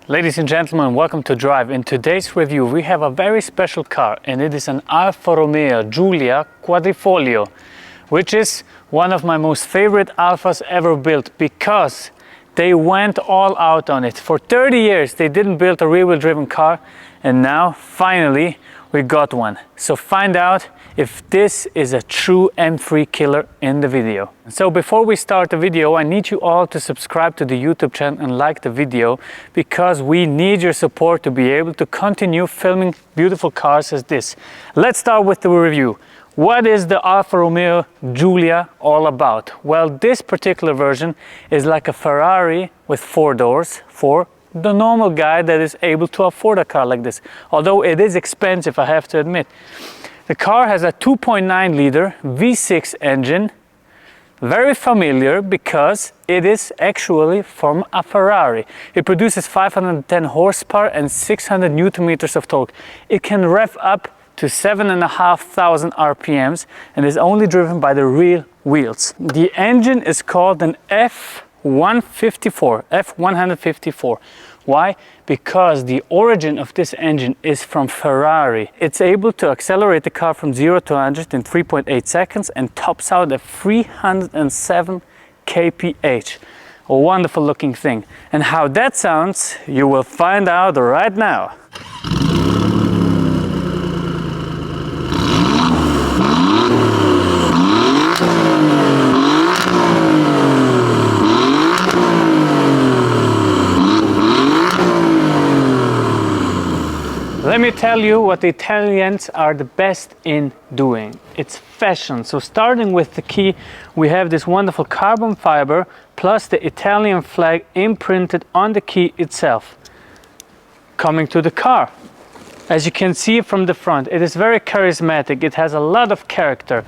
Ladies and gentlemen, welcome to Drive. In today's review we have a very special car, and it is an Alfa Romeo Giulia Quadrifoglio, which is one of my most favorite Alfas ever built because they went all out on it. For 30 years they didn't build a rear-wheel driven car, and now finally we got one. So find out if this is a true M3 killer in the video. So before we start the video, I need you all to subscribe to the YouTube channel and like the video, because we need your support to be able to continue filming beautiful cars as this. Let's start with the review. What is the Alfa Romeo Giulia all about? Well, this particular version is like a Ferrari with 4 doors for the normal guy that is able to afford a car like this. Although it is expensive, I have to admit. The car has a 2.9 liter V6 engine, very familiar because it is actually from a Ferrari. It produces 510 horsepower and 600 Newton meters of torque. It can rev up to 7,500 RPMs and is only driven by the rear wheels. The engine is called an F154. Why? Because the origin of this engine is from Ferrari. It's able to accelerate the car from 0 to 100 in 3.8 seconds and tops out at 307 kph. A wonderful looking thing. And how that sounds, you will find out right now. Let me tell you what the Italians are the best in doing. It's fashion. So starting with the key, we have this wonderful carbon fiber plus the Italian flag imprinted on the key itself. Coming to the car, as you can see from the front, it is very charismatic. It has a lot of character.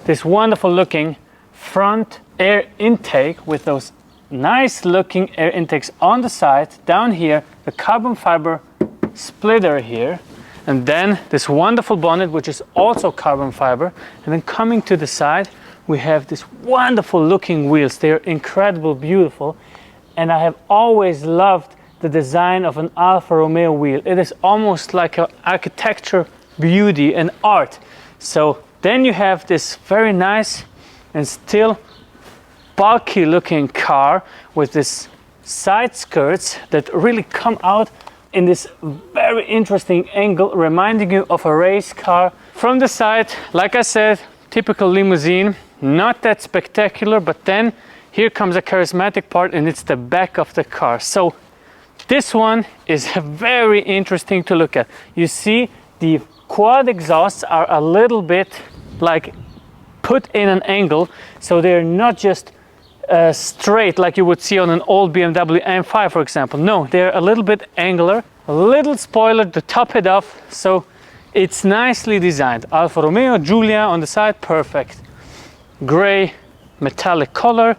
This wonderful looking front air intake with those nice looking air intakes on the side. Down here, the carbon fiber splitter here, and then this wonderful bonnet which is also carbon fiber. And then coming to the side, we have this wonderful looking wheels. They are incredible, beautiful, and I have always loved the design of an Alfa Romeo wheel. It is almost like an architecture beauty and art. So then you have this very nice and still bulky looking car with this side skirts that really come out in this very interesting angle, reminding you of a race car. From the side, like I said, typical limousine, not that spectacular, but then here comes a charismatic part, and it's the back of the car. So this one is very interesting to look at. You see the quad exhausts are a little bit like put in an angle, so they're not just straight like you would see on an old BMW M5, for example. No, they're a little bit angular, a little spoiler to top it off, so it's nicely designed. Alfa Romeo Giulia on the side, perfect. Gray metallic color,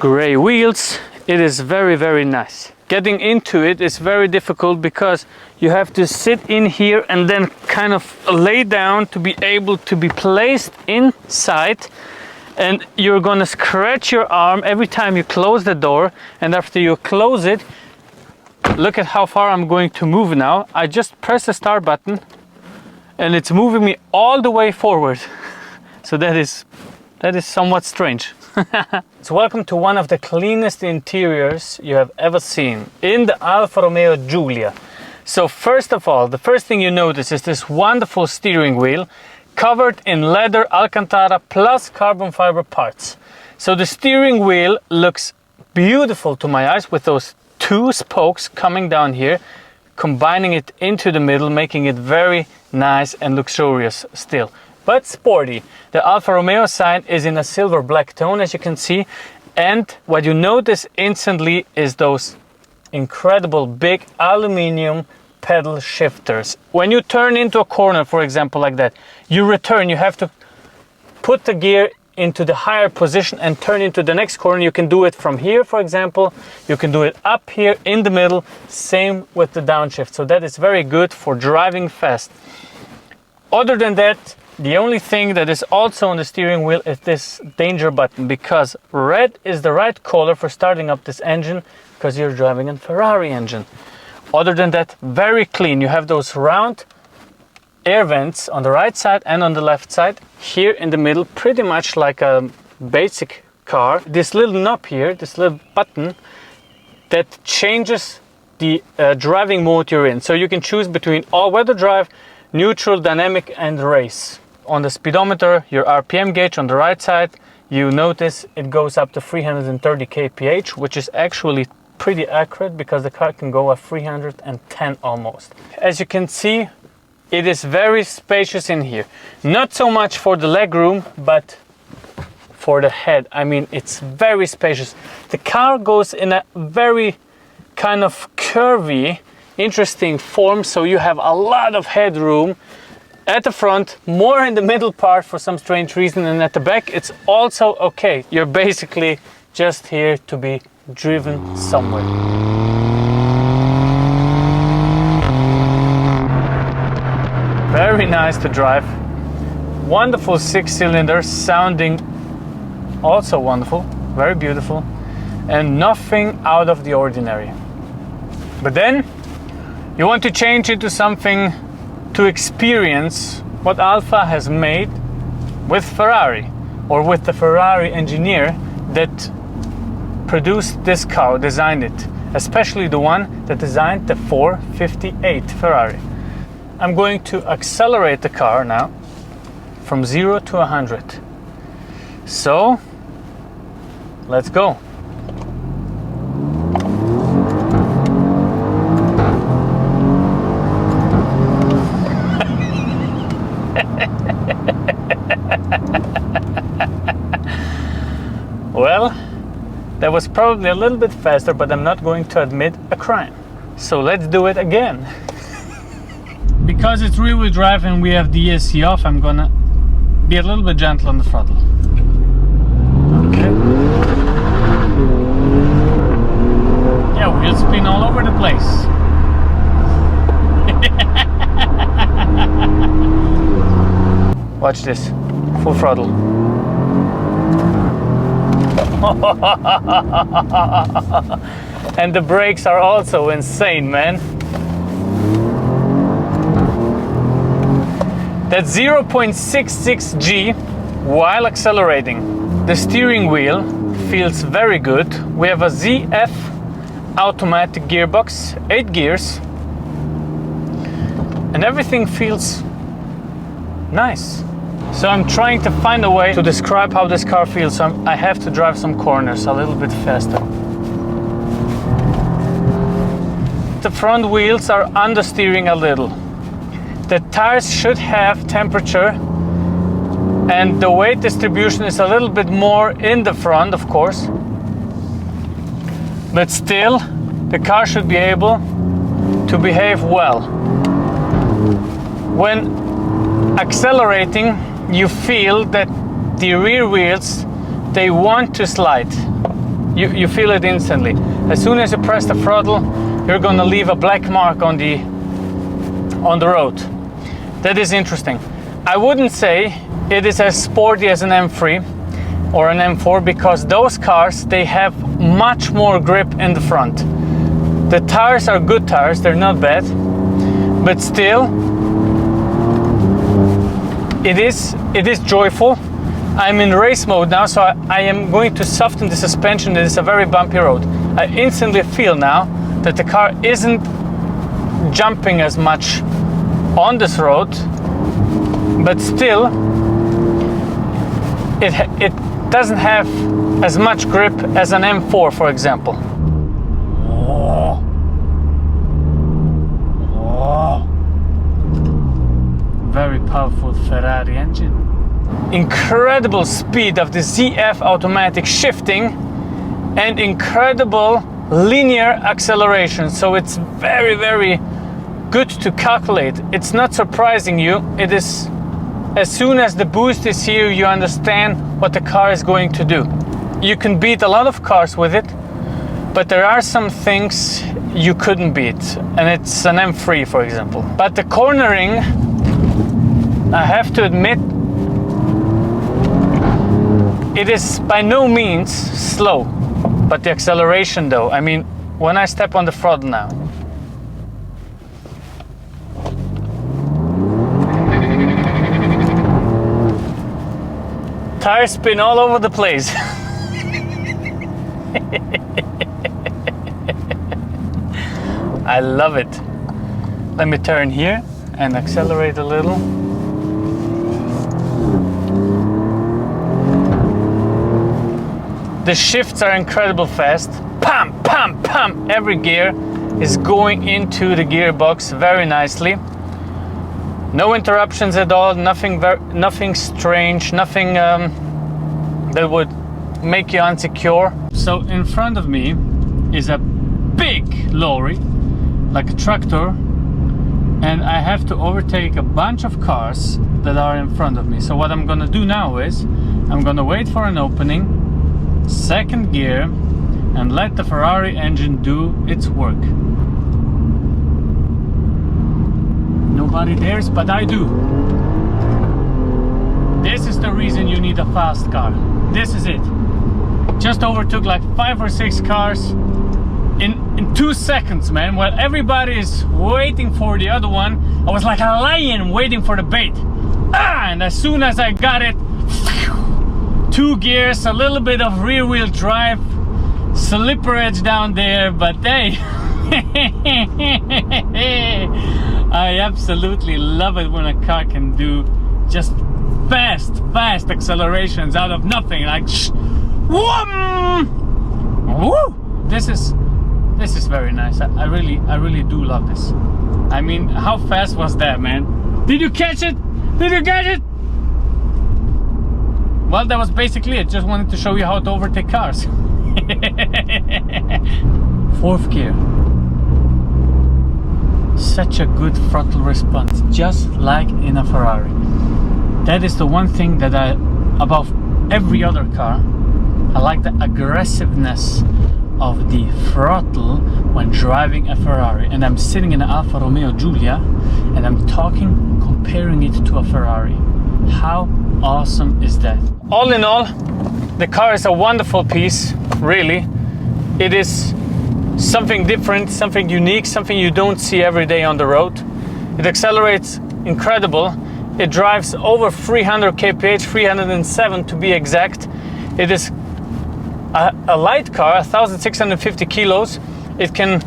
gray wheels. It is very, very nice. Getting into it is very difficult because you have to sit in here and then kind of lay down to be able to be placed inside. And you're gonna scratch your arm every time you close the door, and after you close it, look at how far I'm going to move now. I just press the start button and it's moving me all the way forward. So that is somewhat strange. So welcome to one of the cleanest interiors you have ever seen in the Alfa Romeo Giulia. So first of all, the first thing you notice is this wonderful steering wheel covered in leather Alcantara plus carbon fiber parts. So the steering wheel looks beautiful to my eyes with those 2 spokes coming down here, combining it into the middle, making it very nice and luxurious still, but sporty. The Alfa Romeo sign is in a silver black tone, as you can see, and what you notice instantly is those incredible big aluminum pedal shifters. When you turn into a corner, for example, like that, you return, you have to put the gear into the higher position and turn into the next corner. You can do it from here, for example. You can do it up here in the middle, same with the downshift. So that is very good for driving fast. Other than that, the only thing that is also on the steering wheel is this danger button, because red is the right color for starting up this engine, because you're driving a Ferrari engine. Other than that, very clean. You have those round air vents on the right side and on the left side. Here in the middle, pretty much like a basic car. This little knob here, this little button that changes the driving mode you're in. So you can choose between all-weather drive, neutral, dynamic and race. On the speedometer, your RPM gauge on the right side, you notice it goes up to 330 kph, which is actually pretty accurate because the car can go at 310 almost. As you can see, it is very spacious in here. Not so much for the leg room, but for the head. I mean, it's very spacious. The car goes in a very kind of curvy, interesting form, so you have a lot of headroom at the front, more in the middle part for some strange reason, and at the back it's also okay. You're basically just here to be driven somewhere. Very nice to drive. Wonderful 6-cylinder, sounding also wonderful, very beautiful, and nothing out of the ordinary. But then you want to change it to something to experience what Alfa has made with Ferrari, or with the Ferrari engineer that produced this car, designed it, especially the one that designed the 458 Ferrari. I'm going to accelerate the car now from 0 to 100. So let's go. Well, that was probably a little bit faster, but I'm not going to admit a crime. So let's do it again. Because it's rear-wheel drive and we have the ESC off, I'm gonna be a little bit gentle on the throttle. Okay. Yeah, we'll spin all over the place. Watch this, full throttle. And the brakes are also insane, man. That's 0.66 G while accelerating. The steering wheel feels very good. We have a ZF automatic gearbox, 8 gears, and everything feels nice. So I'm trying to find a way to describe how this car feels, so I have to drive some corners a little bit faster. The front wheels are understeering a little. The tires should have temperature, and the weight distribution is a little bit more in the front, of course. But still, the car should be able to behave well. When accelerating, you feel that the rear wheels, they want to slide. You feel it instantly. As soon as you press the throttle, you're gonna leave a black mark on the road. That is interesting. I wouldn't say it is as sporty as an M3 or an M4, because those cars, they have much more grip in the front. The tires are good tires, they're not bad, but still, it is joyful. I'm in race mode now, so I am going to soften the suspension. It is a very bumpy road. I instantly feel now that the car isn't jumping as much on this road, but still it doesn't have as much grip as an M4, for example. Very powerful Ferrari engine. Incredible speed of the ZF automatic shifting and incredible linear acceleration. So it's very, very good to calculate. It's not surprising you. It is, as soon as the boost is here, you understand what the car is going to do. You can beat a lot of cars with it, but there are some things you couldn't beat, and it's an M3, for example. But the cornering, I have to admit, it is by no means slow, but the acceleration though, I mean, when I step on the throttle now, tires spin all over the place. I love it. Let me turn here and accelerate a little. The shifts are incredible fast. Pam, pam, pam. Every gear is going into the gearbox very nicely. No interruptions at all. Nothing strange. Nothing that would make you insecure. So in front of me is a big lorry, like a tractor, and I have to overtake a bunch of cars that are in front of me. So what I'm gonna do now is I'm gonna wait for an opening, second gear, and let the Ferrari engine do its work. Nobody dares, but I do. This is the reason you need a fast car. This is it. Just overtook like 5 or 6 cars in 2 seconds, man. While everybody is waiting for the other one, I was like a lion waiting for the bait. And as soon as I got it, 2 gears, a little bit of rear wheel drive, slipper edge down there, but hey, I absolutely love it when a car can do just fast accelerations out of nothing, like whoom! Woo! This is very nice. I really do love this. I mean, how fast was that, man? Did you catch it? Did you catch it? Well, that was basically it. Just wanted to show you how to overtake cars. 4th gear. Such a good throttle response, just like in a Ferrari. That is the one thing that above every other car, I like the aggressiveness of the throttle when driving a Ferrari. And I'm sitting in an Alfa Romeo Giulia and I'm comparing it to a Ferrari. How awesome is that? All in all, the car is a wonderful piece, really. It is something different, something unique, something you don't see every day on the road. It accelerates incredible. It drives over 300 kph, 307 to be exact. It is a light car, 1,650 kilos. It can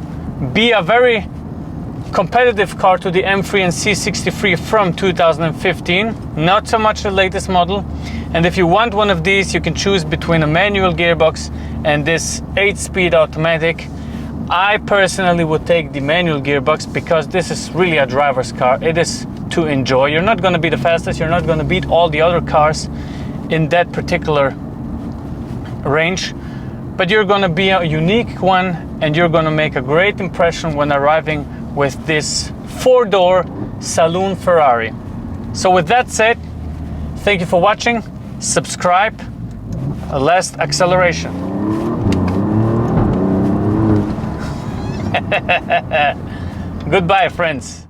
be a very competitive car to the M3 and C63 from 2015. Not so much the latest model. And if you want one of these, you can choose between a manual gearbox and this 8-speed automatic. I personally would take the manual gearbox because this is really a driver's car. It is to enjoy. You're not going to be the fastest. You're not going to beat all the other cars in that particular range, but you're going to be a unique one and you're going to make a great impression when arriving with this 4-door saloon Ferrari. So with that said, thank you for watching. Subscribe. Last acceleration. Goodbye, friends.